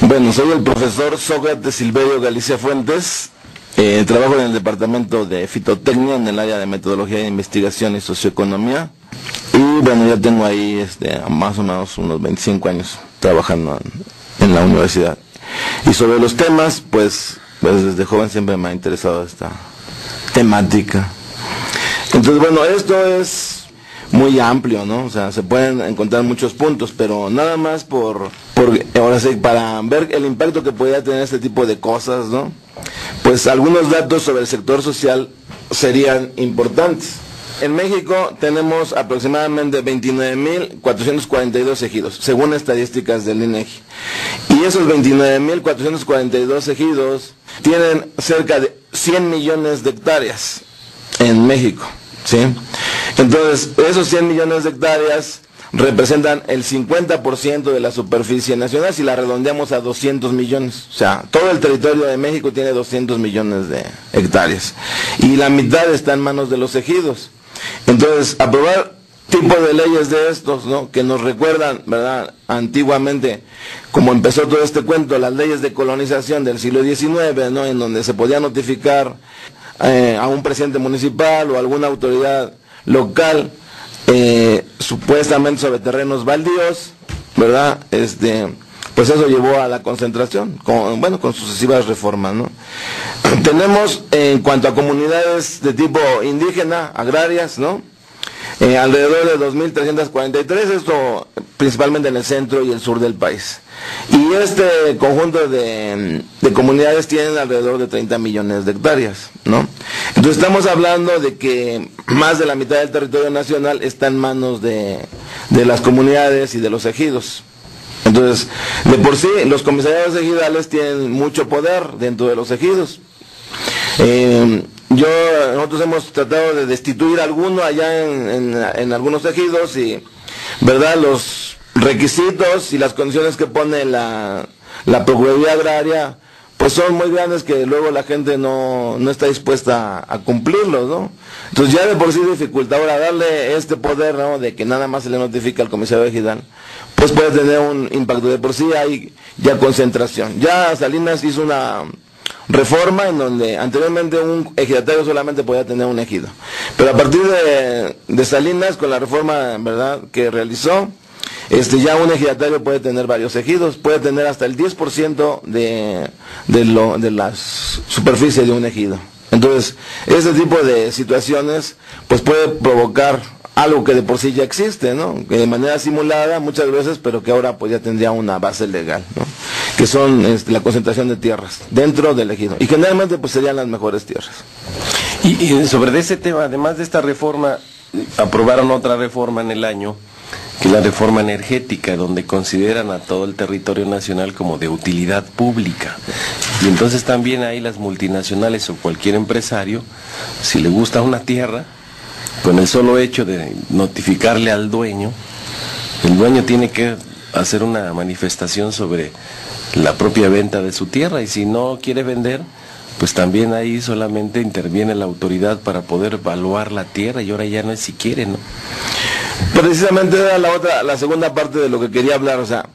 Bueno, soy el profesor Sócrates Silverio Galicia Fuentes. Trabajo en el departamento de fitotecnia en el área de metodología de investigación y socioeconomía. Y bueno, ya tengo ahí más o menos unos 25 años trabajando en la universidad. Y sobre los temas, pues desde joven siempre me ha interesado esta temática. Entonces, bueno, esto es muy amplio, ¿no? O sea, se pueden encontrar muchos puntos, pero nada más ahora sí, para ver el impacto que podría tener este tipo de cosas, ¿no? Pues algunos datos sobre el sector social serían importantes. En México tenemos aproximadamente 29.442 ejidos, según estadísticas del INEGI. Y esos 29.442 ejidos tienen cerca de 100 millones de hectáreas en México, ¿sí? Entonces, esos 100 millones de hectáreas representan el 50% de la superficie nacional, si la redondeamos a 200 millones. O sea, todo el territorio de México tiene 200 millones de hectáreas. Y la mitad está en manos de los ejidos. Entonces, aprobar tipo de leyes de estos, ¿no?, que nos recuerdan, ¿verdad?, antiguamente, como empezó todo este cuento, las leyes de colonización del siglo XIX, ¿no?, en donde se podía notificar a un presidente municipal o alguna autoridad local, supuestamente sobre terrenos baldíos, ¿verdad? Pues eso llevó a la concentración, con sucesivas reformas, ¿no? Tenemos, en cuanto a comunidades de tipo indígena, agrarias, ¿no?, alrededor de 2.343, esto principalmente en el centro y el sur del país. Y este conjunto de comunidades tienen alrededor de 30 millones de hectáreas, ¿no? Entonces estamos hablando de que más de la mitad del territorio nacional está en manos de las comunidades y de los ejidos. Entonces, de por sí, los comisariados ejidales tienen mucho poder dentro de los ejidos. Nosotros hemos tratado de destituir alguno allá en algunos ejidos y, ¿verdad?, los requisitos y las condiciones que pone la Procuraduría Agraria, pues son muy grandes que luego la gente no está dispuesta a cumplirlos, ¿no? Entonces ya de por sí dificulta. Ahora darle este poder, ¿no?, de que nada más se le notifica al comisario ejidal, pues puede tener un impacto. De por sí hay ya concentración. Ya Salinas hizo una reforma en donde anteriormente un ejidatario solamente podía tener un ejido, pero a partir de Salinas, con la reforma, ¿verdad?, que realizó, ya un ejidatario puede tener varios ejidos, puede tener hasta el 10% de la superficie de un ejido. Entonces, ese tipo de situaciones pues puede provocar algo que de por sí ya existe, ¿no?, que de manera simulada muchas veces, pero que ahora pues ya tendría una base legal, ¿no?, que son la concentración de tierras dentro del ejido, y generalmente pues serían las mejores tierras. Y sobre ese tema, además de esta reforma, aprobaron otra reforma en el año, que es la reforma energética, donde consideran a todo el territorio nacional como de utilidad pública. Y entonces también ahí las multinacionales o cualquier empresario, si le gusta una tierra, con el solo hecho de notificarle al dueño, el dueño tiene que hacer una manifestación sobre la propia venta de su tierra, y si no quiere vender, pues también ahí solamente interviene la autoridad para poder evaluar la tierra, y ahora ya no es si quiere, ¿no? Precisamente era la segunda parte de lo que quería hablar. O sea,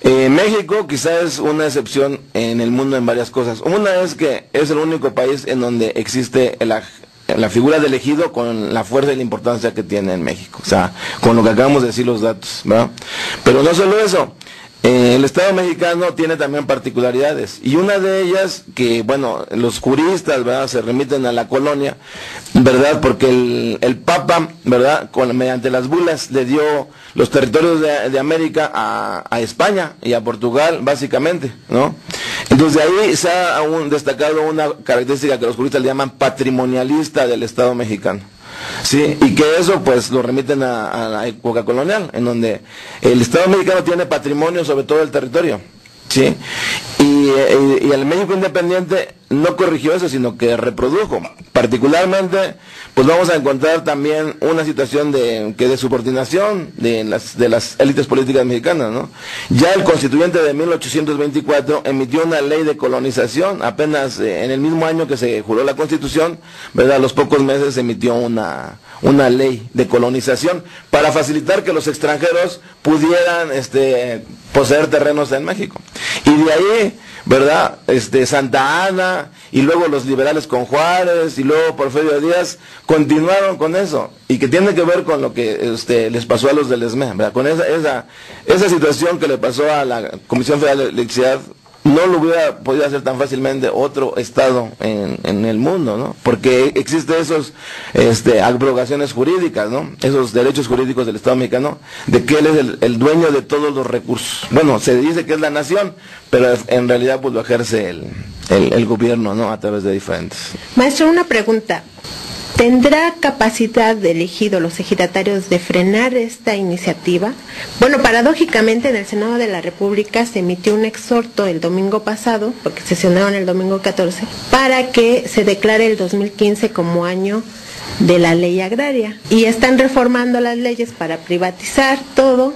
México quizás es una excepción en el mundo en varias cosas. Una es que es el único país en donde existe la figura del ejido con la fuerza y la importancia que tiene en México. O sea, con lo que acabamos de decir los datos, ¿verdad? Pero no solo eso. El Estado mexicano tiene también particularidades, y una de ellas que, bueno, los juristas, ¿verdad?, se remiten a la colonia, ¿verdad?, porque el Papa, ¿verdad?, mediante las bulas le dio los territorios de América a España y a Portugal, básicamente, ¿no? Entonces de ahí se ha aún destacado una característica que los juristas le llaman patrimonialista del Estado mexicano. Sí, y que eso pues lo remiten a la época colonial, en donde el Estado mexicano tiene patrimonio sobre todo el territorio, ¿sí? Y Y el México Independiente no corrigió eso, sino que reprodujo. Particularmente, pues vamos a encontrar también una situación de subordinación de las élites políticas mexicanas, ¿no? Ya el constituyente de 1824 emitió una ley de colonización, apenas en el mismo año que se juró la Constitución, ¿verdad? A los pocos meses emitió una ley de colonización para facilitar que los extranjeros pudieran poseer terrenos en México. Y de ahí, ¿verdad? Santa Anna, y luego los liberales con Juárez, y luego Porfirio Díaz, continuaron con eso, y que tiene que ver con lo que les pasó a los del ESME, ¿verdad? Con esa situación que le pasó a la Comisión Federal de Electricidad, no lo hubiera podido hacer tan fácilmente otro estado en el mundo, ¿no? Porque existen esos abrogaciones jurídicas, ¿no? Esos derechos jurídicos del Estado mexicano, de que él es el dueño de todos los recursos. Bueno, se dice que es la nación, pero en realidad pues lo ejerce el gobierno, ¿no? A través de diferentes. Maestro, una pregunta. ¿Tendrá capacidad de elegido los ejidatarios de frenar esta iniciativa? Bueno, paradójicamente en el Senado de la República se emitió un exhorto el domingo pasado, porque sesionaron el domingo 14, para que se declare el 2015 como año de la ley agraria. Y están reformando las leyes para privatizar todo.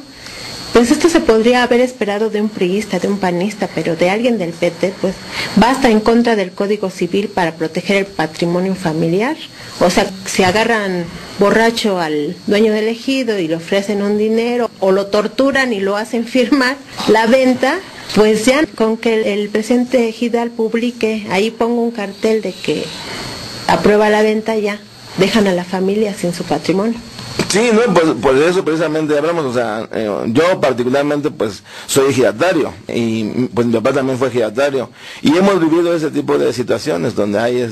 Pues esto se podría haber esperado de un priista, de un panista, pero de alguien del PT, pues basta en contra del Código Civil para proteger el patrimonio familiar. O sea, si agarran borracho al dueño del ejido y le ofrecen un dinero, o lo torturan y lo hacen firmar la venta, pues ya con que el presidente ejidal publique, ahí pongo un cartel de que aprueba la venta, ya dejan a la familia sin su patrimonio. Sí, no, pues por eso precisamente hablamos, o sea, yo particularmente pues soy ejidatario y pues mi papá también fue ejidatario y hemos vivido ese tipo de situaciones donde hay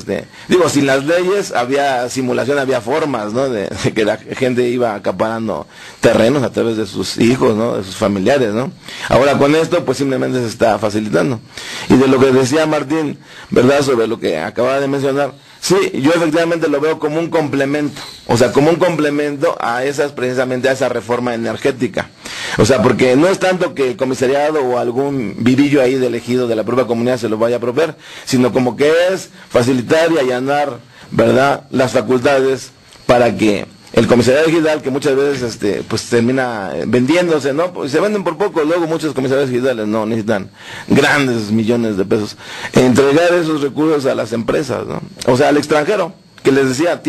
sin las leyes había simulación, había formas, ¿no? De que la gente iba acaparando terrenos a través de sus hijos, ¿no? De sus familiares, ¿no? Ahora con esto pues simplemente se está facilitando. Y de lo que decía Martín, ¿verdad? Sobre lo que acababa de mencionar, sí, yo efectivamente lo veo como un complemento, o sea, como un complemento a precisamente a esa reforma energética. O sea, porque no es tanto que el comisariado o algún vivillo ahí del ejido de la propia comunidad se lo vaya a proveer, sino como que es facilitar y allanar, ¿verdad?, las facultades para que el comisariado ejidal, que muchas veces pues termina vendiéndose, ¿no? Pues se venden por poco, luego muchos comisarios ejidales no necesitan grandes millones de pesos. Entregar esos recursos a las empresas, ¿no? O sea, al extranjero, que les decía,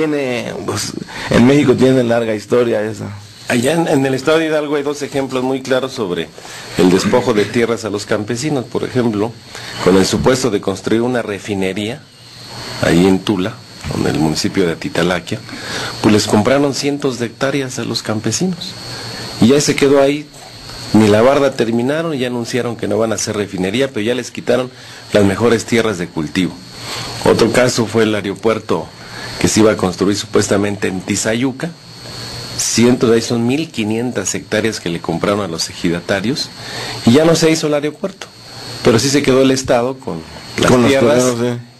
pues, en México tiene larga historia esa. Allá en el estado de Hidalgo hay dos ejemplos muy claros sobre el despojo de tierras a los campesinos. Por ejemplo, con el supuesto de construir una refinería ahí en Tula, en el municipio de Atitalaquia, pues les compraron cientos de hectáreas a los campesinos. Y ya se quedó ahí, ni la barda terminaron, y ya anunciaron que no van a hacer refinería, pero ya les quitaron las mejores tierras de cultivo. Otro caso fue el aeropuerto que se iba a construir supuestamente en Tizayuca. Cientos de ahí, son 1.500 hectáreas que le compraron a los ejidatarios, y ya no se hizo el aeropuerto. Pero sí se quedó el Estado con las tierras,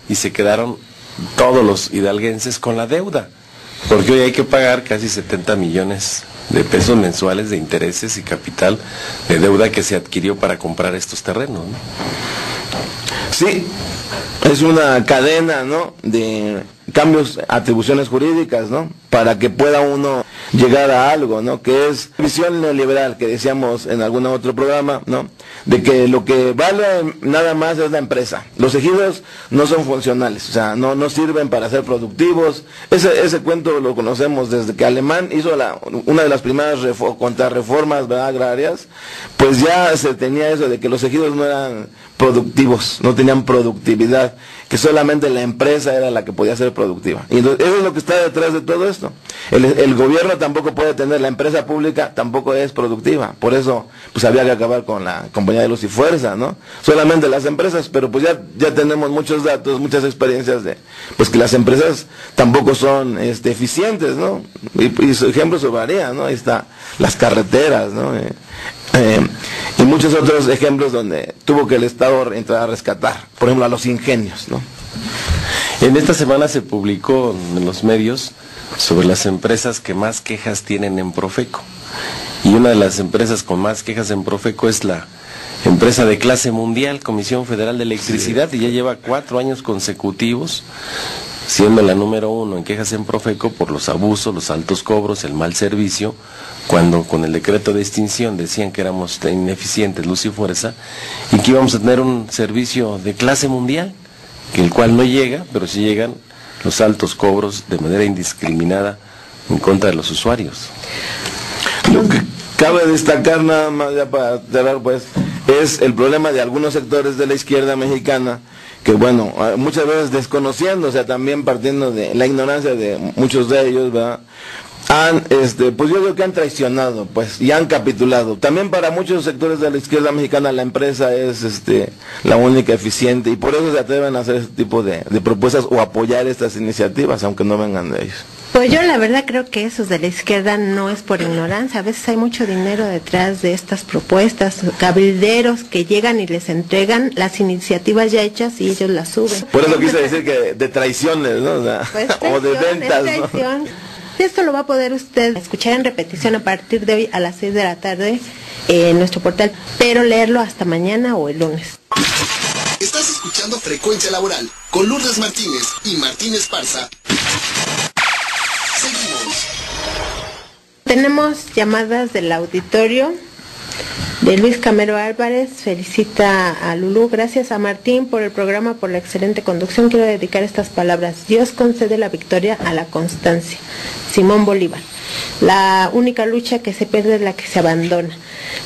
y se quedaron todos los hidalguenses con la deuda, porque hoy hay que pagar casi 70 millones de pesos mensuales de intereses y capital de deuda que se adquirió para comprar estos terrenos, ¿no? Sí, es una cadena, ¿no?, de cambios, atribuciones jurídicas, ¿no?, para que pueda uno llegar a algo, ¿no?, que es visión neoliberal, que decíamos en algún otro programa, ¿no?, de que lo que vale nada más es la empresa. Los ejidos no son funcionales, o sea, no sirven para ser productivos. Ese cuento lo conocemos desde que Alemán hizo una de las primeras contrarreformas, ¿verdad?, agrarias, pues ya se tenía eso de que los ejidos no eran productivos, no tenían productividad, que solamente la empresa era la que podía ser productiva. Y entonces, eso es lo que está detrás de todo esto. El gobierno tampoco puede tener, la empresa pública tampoco es productiva. Por eso, pues había que acabar con la Compañía de Luz y Fuerza, ¿no? Solamente las empresas, pero pues ya tenemos muchos datos, muchas experiencias de, pues que las empresas tampoco son eficientes, ¿no? Y su ejemplo se varía, ¿no? Ahí está las carreteras, ¿no? Y muchos otros ejemplos donde tuvo que el Estado entrar a rescatar, por ejemplo, a los ingenios, ¿no? En esta semana se publicó en los medios sobre las empresas que más quejas tienen en Profeco. Y una de las empresas con más quejas en Profeco es la empresa de clase mundial, Comisión Federal de Electricidad, y ya lleva 4 años consecutivos siendo la número 1 en quejas en Profeco por los abusos, los altos cobros, el mal servicio, cuando con el decreto de extinción decían que éramos ineficientes, luz y fuerza, y que íbamos a tener un servicio de clase mundial, que el cual no llega, pero sí llegan los altos cobros de manera indiscriminada en contra de los usuarios. Lo que cabe destacar nada más, ya para cerrar, pues, es el problema de algunos sectores de la izquierda mexicana, que bueno, muchas veces desconociendo, o sea, también partiendo de la ignorancia de muchos de ellos, ¿verdad?, han, pues yo creo que han traicionado, pues, y han capitulado. También para muchos sectores de la izquierda mexicana la empresa es la única eficiente, y por eso se atreven a hacer este tipo de propuestas o apoyar estas iniciativas, aunque no vengan de ellos. Pues yo la verdad creo que esos de la izquierda no es por ignorancia, a veces hay mucho dinero detrás de estas propuestas, cabilderos que llegan y les entregan las iniciativas ya hechas y ellos las suben. Por eso quise decir que de traiciones, ¿no? O sea, pues o de ventas, ¿no? Esto lo va a poder usted escuchar en repetición a partir de hoy a las 6 de la tarde en nuestro portal, pero leerlo hasta mañana o el lunes. Estás escuchando Frecuencia Laboral con Lourdes Martínez y Martín Esparza. Seguimos. Tenemos llamadas del auditorio. De Luis Camero Álvarez, felicita a Lulú, gracias a Martín por el programa, por la excelente conducción. Quiero dedicar estas palabras: Dios concede la victoria a la constancia. Simón Bolívar. La única lucha que se pierde es la que se abandona.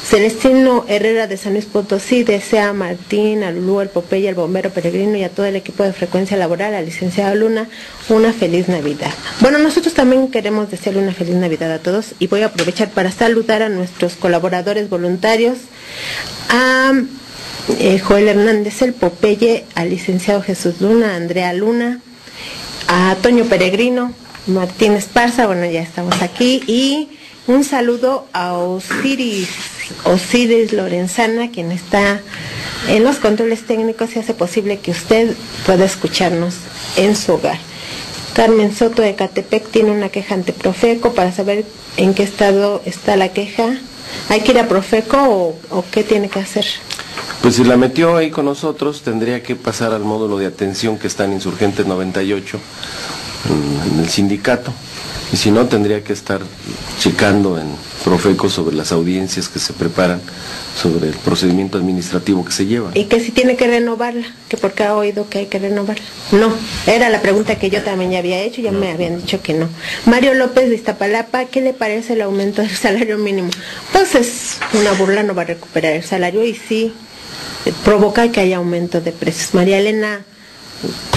Celestino Herrera de San Luis Potosí desea a Martín, a Lulú, al Popeye, al bombero Peregrino y a todo el equipo de Frecuencia Laboral, a la licenciada Luna, una feliz Navidad. Bueno, nosotros también queremos desearle una feliz Navidad a todos, y voy a aprovechar para saludar a nuestros colaboradores voluntarios, a Joel Hernández, el Popeye, al licenciado Jesús Luna, a Andrea Luna, a Toño Peregrino, Martín Esparza, bueno, ya estamos aquí, y un saludo a Osiris Lorenzana, quien está en los controles técnicos y hace posible que usted pueda escucharnos en su hogar. Carmen Soto de Catepec tiene una queja ante Profeco. Para saber en qué estado está la queja, ¿hay que ir a Profeco o qué tiene que hacer? Pues si la metió ahí con nosotros, tendría que pasar al módulo de atención que está en Insurgentes 98, en el sindicato, y si no, tendría que estar checando en Profeco sobre las audiencias que se preparan, sobre el procedimiento administrativo que se lleva. Y que si tiene que renovarla, que porque ha oído que hay que renovarla. No, era la pregunta que yo también ya había hecho, ya me habían dicho que no. Mario López de Iztapalapa, ¿qué le parece el aumento del salario mínimo? Pues es una burla, no va a recuperar el salario y sí provoca que haya aumento de precios. María Elena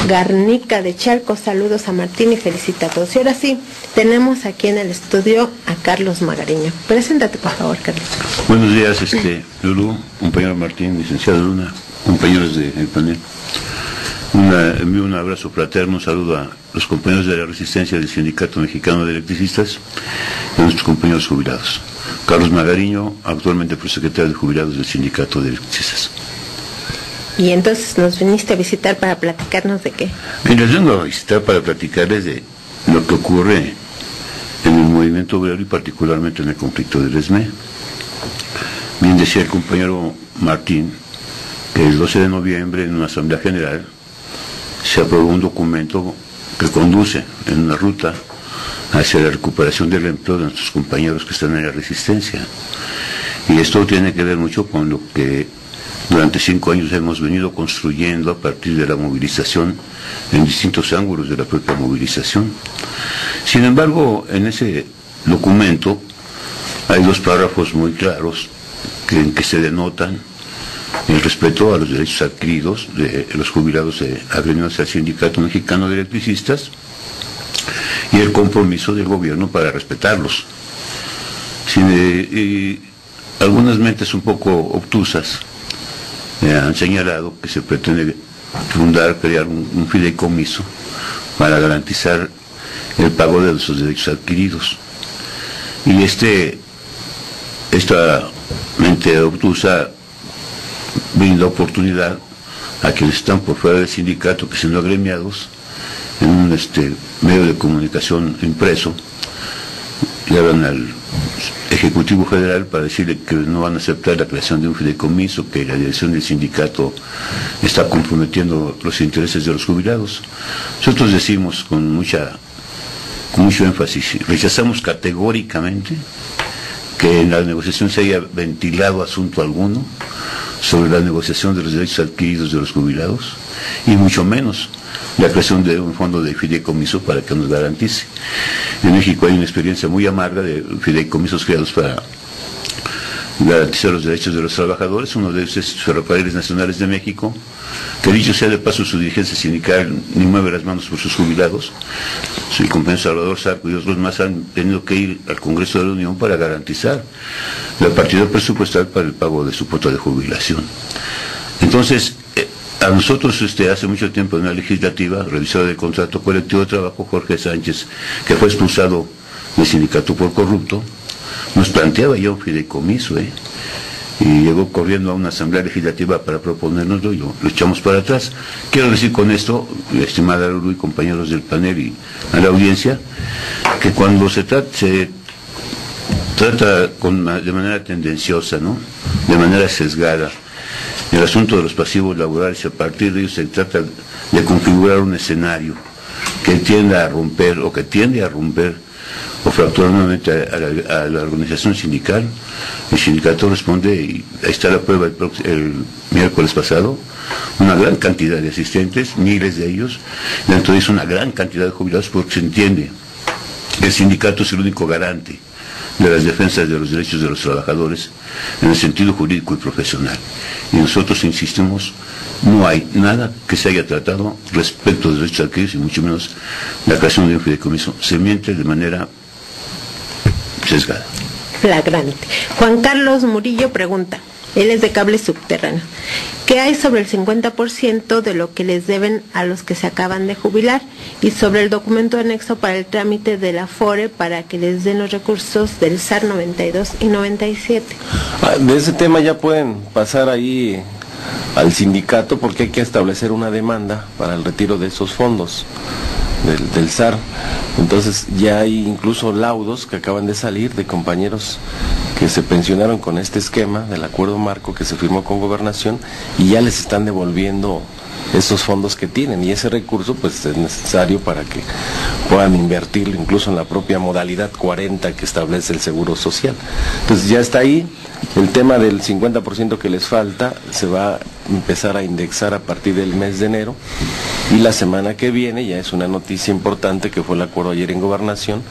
Garnica de Chalco, saludos a Martín y felicita a todos. Y ahora sí, tenemos aquí en el estudio a Carlos Magariño. Preséntate, por favor, Carlos. Buenos días, Lulú, compañero Martín, licenciado Luna, compañeros del panel. Envío un abrazo fraterno, un saludo a los compañeros de la Resistencia del Sindicato Mexicano de Electricistas y a nuestros compañeros jubilados. Carlos Magariño, actualmente prosecretario de Jubilados del Sindicato de Electricistas. Y entonces nos viniste a visitar para platicarnos de qué. Les vengo a visitar para platicarles de lo que ocurre en el movimiento obrero y particularmente en el conflicto del ESME. Bien decía el compañero Martín que el 12 de noviembre en una asamblea general se aprobó un documento que conduce en una ruta hacia la recuperación del empleo de nuestros compañeros que están en la resistencia. Y esto tiene que ver mucho con lo que durante 5 años hemos venido construyendo a partir de la movilización en distintos ángulos de la propia movilización. Sin embargo, en ese documento hay 2 párrafos muy claros en que se denotan el respeto a los derechos adquiridos de los jubilados agremiados al Sindicato Mexicano de Electricistas y el compromiso del gobierno para respetarlos. Y algunas mentes un poco obtusas han señalado que se pretende crear un fideicomiso para garantizar el pago de esos derechos adquiridos. Y esta mente obtusa brinda oportunidad a quienes están por fuera del sindicato, que siendo agremiados en un medio de comunicación impreso, le hablan al Ejecutivo Federal para decirle que no van a aceptar la creación de un fideicomiso, que la dirección del sindicato está comprometiendo los intereses de los jubilados. Nosotros decimos con mucho énfasis, rechazamos categóricamente que en la negociación se haya ventilado asunto alguno sobre la negociación de los derechos adquiridos de los jubilados, y mucho menos la creación de un fondo de fideicomiso para que nos garantice. En México hay una experiencia muy amarga de fideicomisos creados para garantizar los derechos de los trabajadores. Uno de ellos es Ferrocarriles Nacionales de México, que dicho sea de paso, su dirigencia sindical ni mueve las manos por sus jubilados. Su compañero Salvador Zarco y otros más han tenido que ir al Congreso de la Unión para garantizar la partida presupuestal para el pago de su cuota de jubilación. Entonces, a nosotros hace mucho tiempo en la legislativa, revisora del contrato colectivo de trabajo, Jorge Sánchez, que fue expulsado del sindicato por corrupto, nos planteaba ya un fideicomiso, y llegó corriendo a una asamblea legislativa para proponérnoslo y lo echamos para atrás. Quiero decir con esto, estimada Lulu y compañeros del panel y a la audiencia, que cuando se trata de manera tendenciosa, ¿no?, de manera sesgada, el asunto de los pasivos laborales, a partir de ellos se trata de configurar un escenario que tienda a romper o que tiende a romper o fracturar nuevamente a la organización sindical. El sindicato responde, y ahí está la prueba el miércoles pasado, una gran cantidad de asistentes, miles de ellos, dentro de eso una gran cantidad de jubilados, porque se entiende, el sindicato es el único garante de las defensas de los derechos de los trabajadores en el sentido jurídico y profesional. Y nosotros insistimos, no hay nada que se haya tratado respecto de los derechos adquiridos, y mucho menos la creación de un fideicomiso. Se miente de manera sesgada. Flagrante. Juan Carlos Murillo pregunta, él es de Cable Subterráneo, ¿qué hay sobre el 50% de lo que les deben a los que se acaban de jubilar y sobre el documento anexo para el trámite de la FORE para que les den los recursos del SAR 92 y 97? De ese tema ya pueden pasar ahí al sindicato, porque hay que establecer una demanda para el retiro de esos fondos del SAR. Entonces ya hay incluso laudos que acaban de salir de compañeros que se pensionaron con este esquema del acuerdo marco que se firmó con Gobernación, y ya les están devolviendo esos fondos que tienen, y ese recurso pues es necesario para que puedan invertirlo incluso en la propia modalidad 40 que establece el Seguro Social. Entonces ya está ahí. El tema del 50% que les falta se va a empezar a indexar a partir del mes de enero, y la semana que viene, ya es una noticia importante que fue el acuerdo ayer en Gobernación,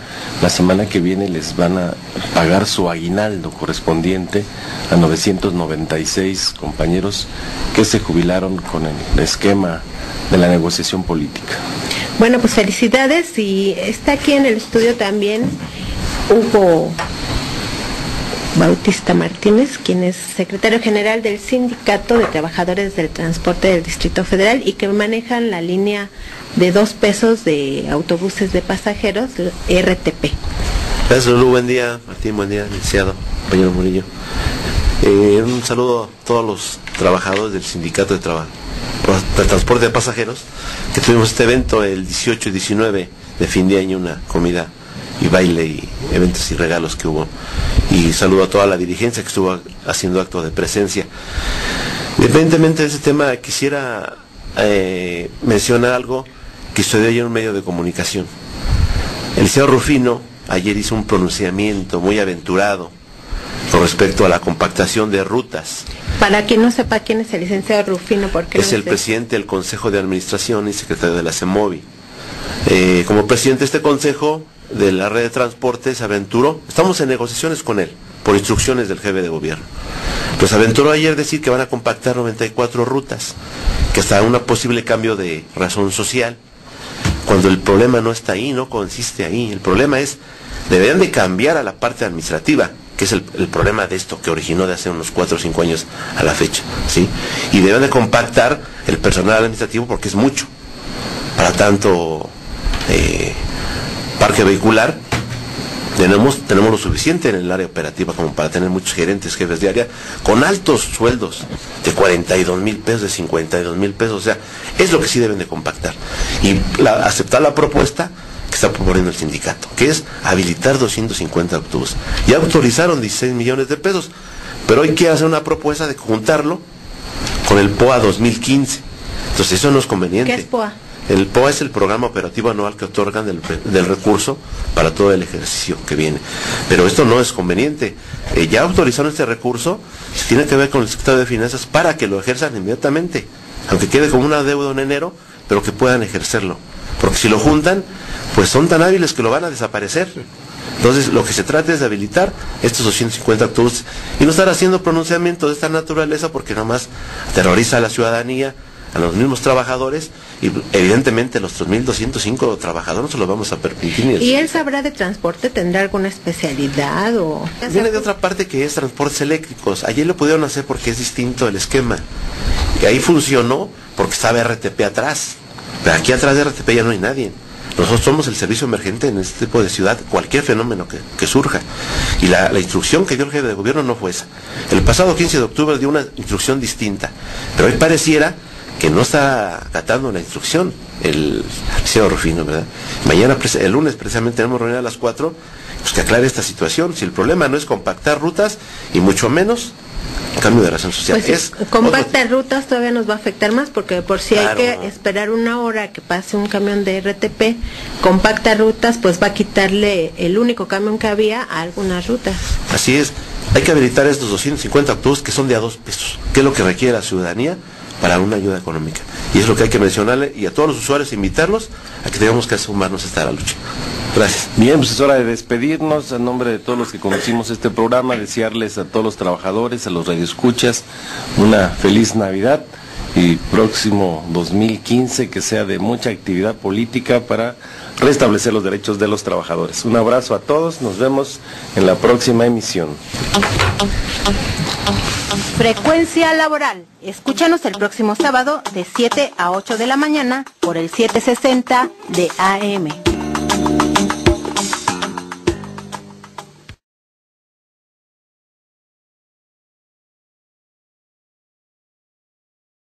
la semana que viene les van a pagar su aguinaldo correspondiente a 996 compañeros que se jubilaron con el esquema de la negociación política. Bueno, pues felicidades, y está aquí en el estudio también Hugo Bautista Martínez, quien es secretario general del Sindicato de Trabajadores del Transporte del Distrito Federal y que manejan la línea de 2 pesos de autobuses de pasajeros, RTP. Gracias, Lulu, buen día. Martín, buen día, licenciado, compañero Murillo. Un saludo a todos los trabajadores del Sindicato de Transporte de Pasajeros, que tuvimos este evento el 18 y 19 de fin de año, una comida y baile y eventos y regalos que hubo, y saludo a toda la dirigencia que estuvo haciendo acto de presencia. Independientemente de ese tema, quisiera mencionar algo que sucedió ayer en un medio de comunicación. El licenciado Rufino ayer hizo un pronunciamiento muy aventurado con respecto a la compactación de rutas. Para quien no sepa quién es el licenciado Rufino, porque es el presidente del Consejo de Administración y secretario de la CEMOVI. Como presidente de este consejo de la red de transporte se aventuró, estamos en negociaciones con él por instrucciones del jefe de gobierno, pues aventuró ayer decir que van a compactar 94 rutas, que hasta un posible cambio de razón social, cuando el problema no está ahí, no consiste ahí. El problema es, deberían de cambiar a la parte administrativa, que es el problema de esto que originó de hace unos 4 o 5 años a la fecha, ¿sí? Y deben de compactar el personal administrativo, porque es mucho para tanto parque vehicular. Tenemos lo suficiente en el área operativa como para tener muchos gerentes, jefes de área con altos sueldos de 42,000 pesos, de 52,000 pesos. O sea, es lo que sí deben de compactar y aceptar la propuesta, que está proponiendo el sindicato, que es habilitar 250 autobuses. Ya autorizaron 16 millones de pesos, pero hoy quiere hacer una propuesta de juntarlo con el POA 2015. Entonces eso no es conveniente. ¿Qué es POA? El POA es el programa operativo anual que otorgan del recurso para todo el ejercicio que viene. Pero esto no es conveniente. Ya autorizaron este recurso, se tiene que ver con el secretario de Finanzas para que lo ejerzan inmediatamente, aunque quede como una deuda en enero, pero que puedan ejercerlo. Porque si lo juntan, pues son tan hábiles que lo van a desaparecer. Entonces, lo que se trata es de habilitar estos 250 autobuses y no estar haciendo pronunciamientos de esta naturaleza, porque nada más aterroriza a la ciudadanía, a los mismos trabajadores, y evidentemente los 3.205 trabajadores no se los vamos a permitir. ¿Y él sabrá de transporte? ¿Tendrá alguna especialidad? O viene de otra parte, que es transportes eléctricos. Ayer lo pudieron hacer porque es distinto el esquema, y ahí funcionó porque estaba RTP atrás, pero aquí atrás de RTP ya no hay nadie. Nosotros somos el servicio emergente en este tipo de ciudad, cualquier fenómeno que surja. Y la instrucción que dio el jefe de gobierno no fue esa. El pasado 15 de octubre dio una instrucción distinta, pero hoy pareciera que no está acatando la instrucción el señor Rufino, ¿verdad? Mañana, el lunes, precisamente tenemos reunión a las 4, pues que aclare esta situación. Si el problema no es compactar rutas, y mucho menos cambio de razón social. Pues compactar rutas todavía nos va a afectar más, porque por si claro, hay que esperar una hora que pase un camión de RTP, compacta rutas, pues va a quitarle el único camión que había a algunas rutas. Así es, hay que habilitar estos 250 autobuses que son de a 2 pesos, que es lo que requiere la ciudadanía para una ayuda económica. Y es lo que hay que mencionarle, y a todos los usuarios invitarlos a que tengamos que sumarnos a esta lucha. Gracias. Bien, pues es hora de despedirnos. A nombre de todos los que conocimos este programa, desearles a todos los trabajadores, a los radioescuchas, una feliz Navidad, y próximo 2015 que sea de mucha actividad política para restablecer los derechos de los trabajadores. Un abrazo a todos, nos vemos en la próxima emisión. Frecuencia Laboral. Escúchanos el próximo sábado de 7 a 8 de la mañana por el 760 de AM.